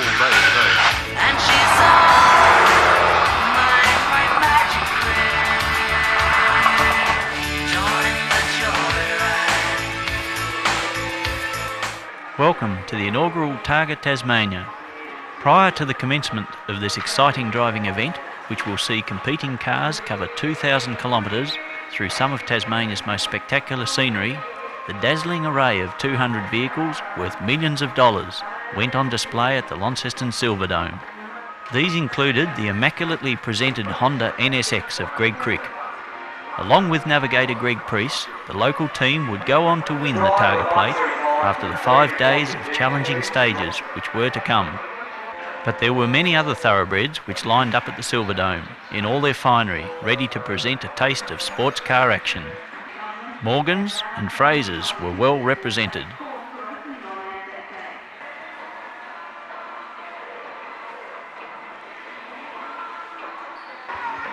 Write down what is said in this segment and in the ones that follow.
And she's all my magic friend. Join the joyride. Welcome to the inaugural Targa Tasmania. Prior to the commencement of this exciting driving event, which will see competing cars cover 2,000 kilometres through some of Tasmania's most spectacular scenery, the dazzling array of 200 vehicles worth millions of dollars went on display at the Launceston Silverdome. These included the immaculately presented Honda NSX of Greg Crick. Along with navigator Greg Priest, the local team would go on to win the Targa plate after the 5 days of challenging stages which were to come. But there were many other thoroughbreds which lined up at the Silverdome in all their finery, ready to present a taste of sports car action. Morgans and Frasers were well represented.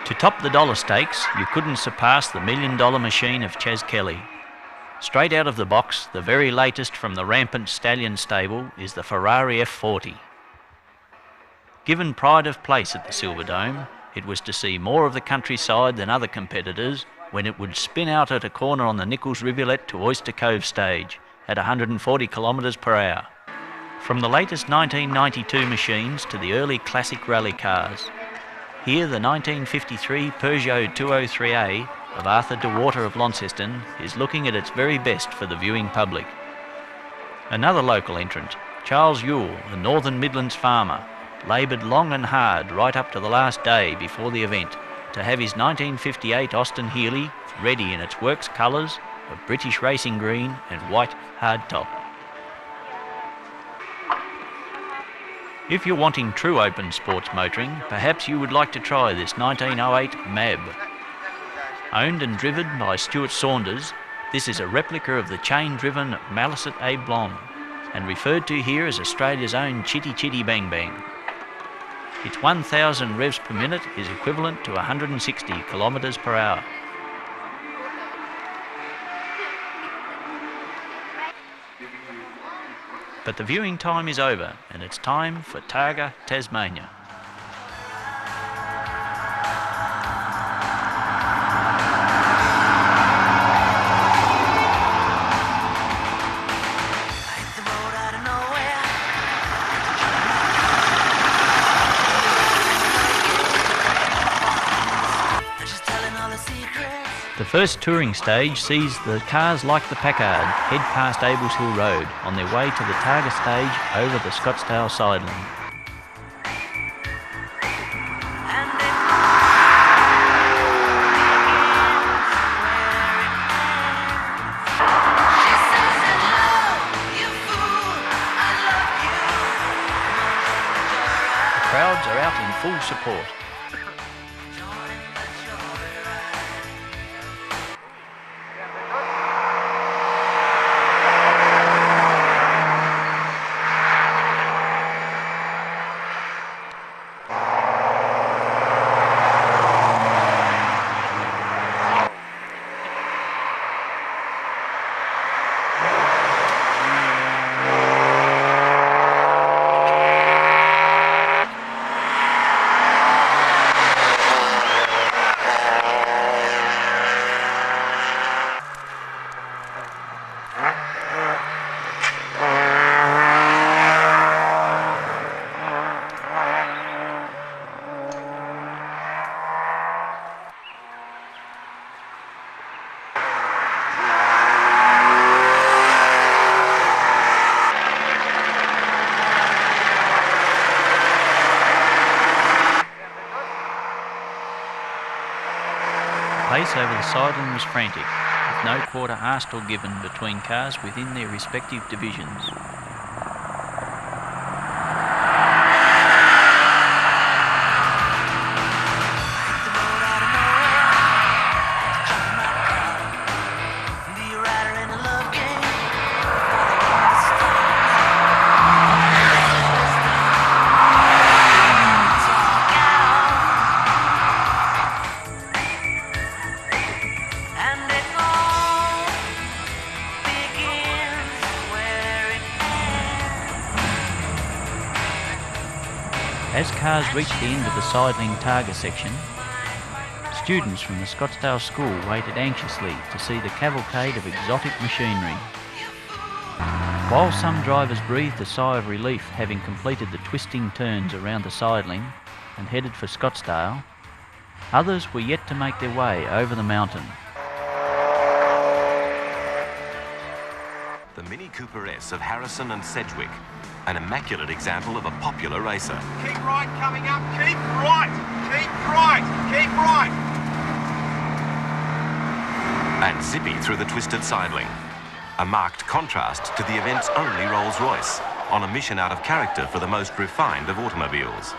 To top the dollar stakes, you couldn't surpass the $1 million machine of Chaz Kelly. Straight out of the box, the very latest from the rampant stallion stable is the Ferrari F40. Given pride of place at the Silverdome, it was to see more of the countryside than other competitors when it would spin out at a corner on the Nichols Rivulet to Oyster Cove stage at 140 kilometres per hour. From the latest 1992 machines to the early classic rally cars, here the 1953 Peugeot 203A of Arthur de Water of Launceston is looking at its very best for the viewing public. Another local entrant, Charles Ewell, a Northern Midlands farmer, laboured long and hard right up to the last day before the event to have his 1958 Austin Healey ready in its works colours of British racing green and white hardtop. If you're wanting true open sports motoring, perhaps you would like to try this 1908 MAB. Owned and driven by Stuart Saunders, this is a replica of the chain-driven Mallicet A. Blonde and referred to here as Australia's own Chitty Chitty Bang Bang. Its 1,000 revs per minute is equivalent to 160 kilometres per hour. But the viewing time is over and it's time for Targa Tasmania. The first touring stage sees the cars like the Packard head past Abels Hill Road on their way to the Targa stage over the Scottsdale sideline. The crowds are out in full support. The pace over the sideline was frantic, with no quarter asked or given between cars within their respective divisions. And it all begins where it As cars reached the end of the Tasmanian Targa section, students from the Scottsdale School waited anxiously to see the cavalcade of exotic machinery. While some drivers breathed a sigh of relief having completed the twisting turns around the sidling and headed for Scottsdale, others were yet to make their way over the mountain. The Mini Cooper S of Harrison and Sedgwick, an immaculate example of a popular racer. Keep right coming up, keep right, keep right, keep right. And zippy through the twisted sidling. A marked contrast to the event's only Rolls-Royce, on a mission out of character for the most refined of automobiles.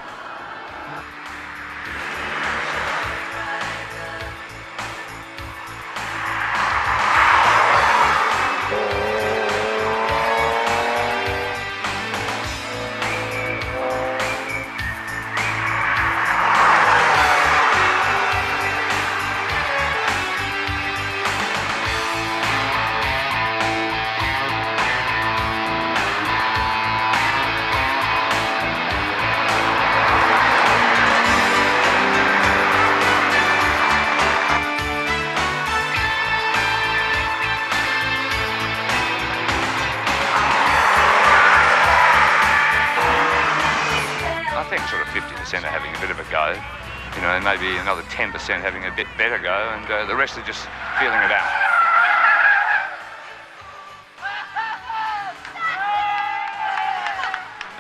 I think sort of 50% are having a bit of a go, you know, maybe another 10% having a bit better go, and the rest are just feeling it out.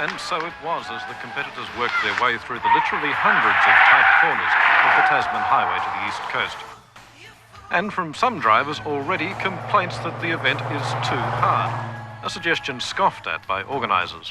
And so it was as the competitors worked their way through the literally hundreds of tight corners of the Tasman highway to the east coast. And from some drivers already complaints that the event is too hard, a suggestion scoffed at by organisers.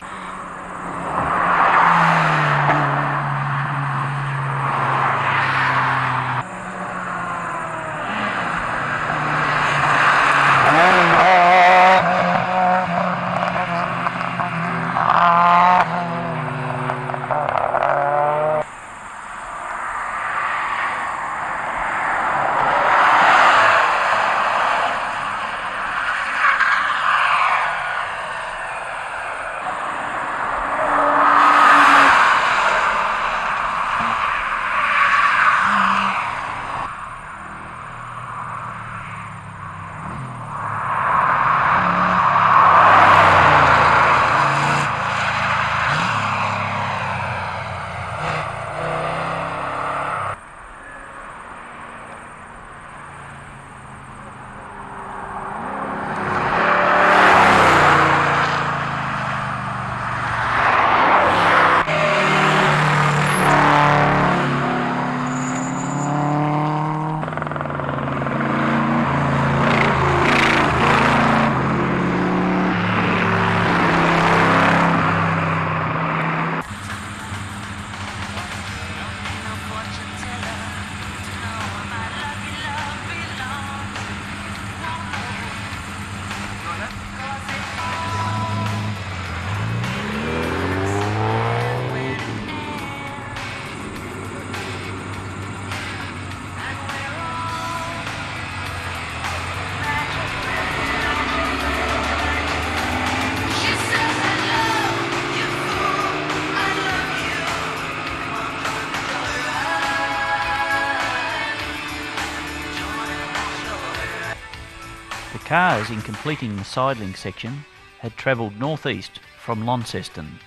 The cars in completing the sidling section had travelled northeast from Launceston.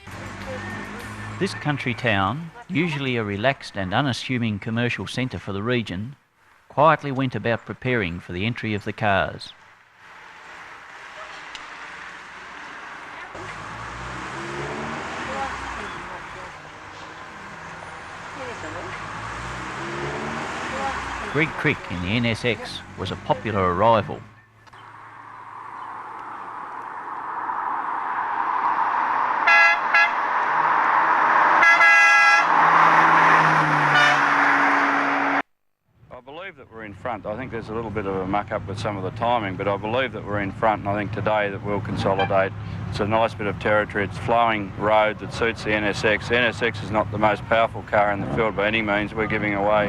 This country town, usually a relaxed and unassuming commercial centre for the region, quietly went about preparing for the entry of the cars. Greg Crick in the NSX was a popular arrival. We're in front. I think there's a little bit of a muck up with some of the timing, but I believe that we're in front, and I think today that we'll consolidate. It's a nice bit of territory. It's flowing road that suits the NSX. The NSX is not the most powerful car in the field by any means. We're giving away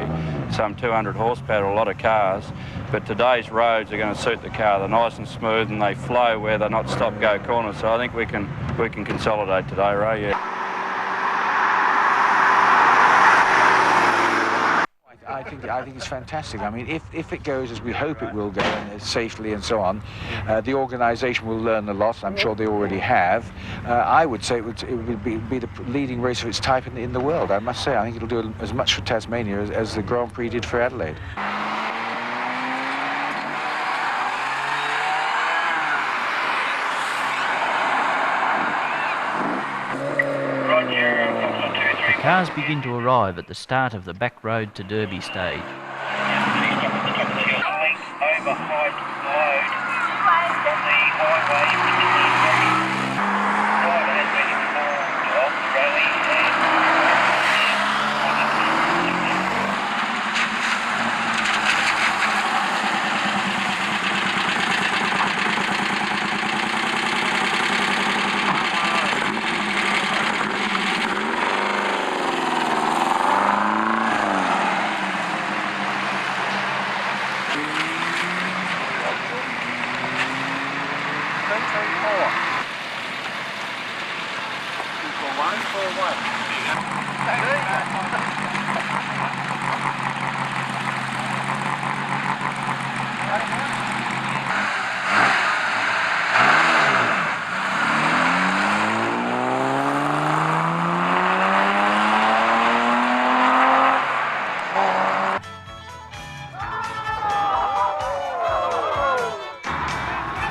some 200 horsepower to a lot of cars, but today's roads are going to suit the car. They're nice and smooth and they flow where they're not stop-go corners, so I think we can consolidate today, Ray, yeah. I think it's fantastic. I mean, if it goes as we hope it will go, and safely and so on, the organisation will learn a lot. I'm sure they already have. I would say it would be the leading race of its type in the world. I must say, I think it'll do as much for Tasmania as the Grand Prix did for Adelaide. The cars begin to arrive at the start of the back road to Derby stage.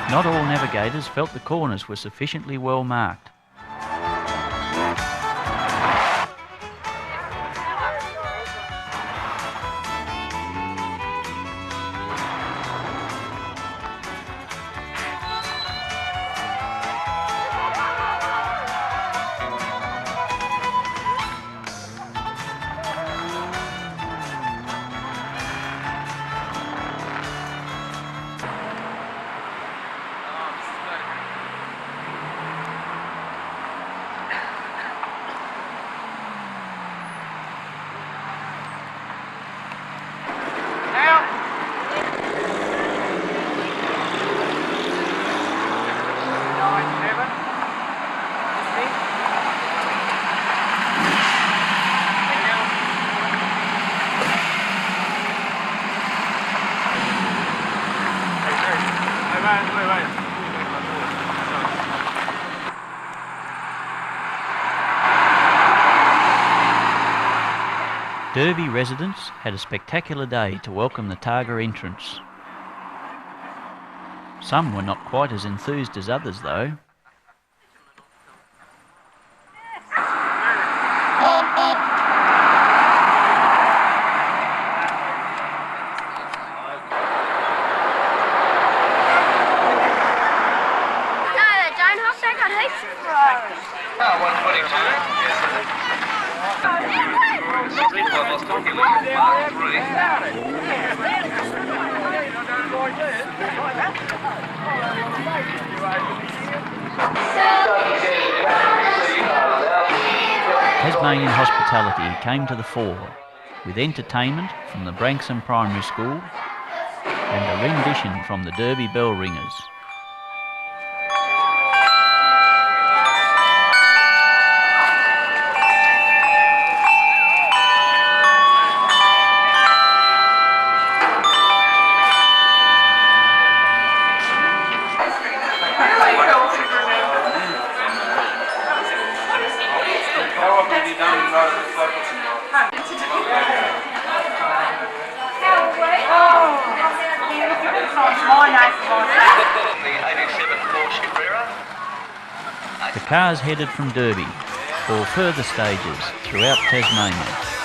Not all navigators felt the corners were sufficiently well marked. Derby residents had a spectacular day to welcome the Targa entrance. Some were not quite as enthused as others, though. Tasmanian hospitality came to the fore, with entertainment from the Branksome Primary School and a rendition from the Derby Bell Ringers. The cars headed from Derby for further stages throughout Tasmania.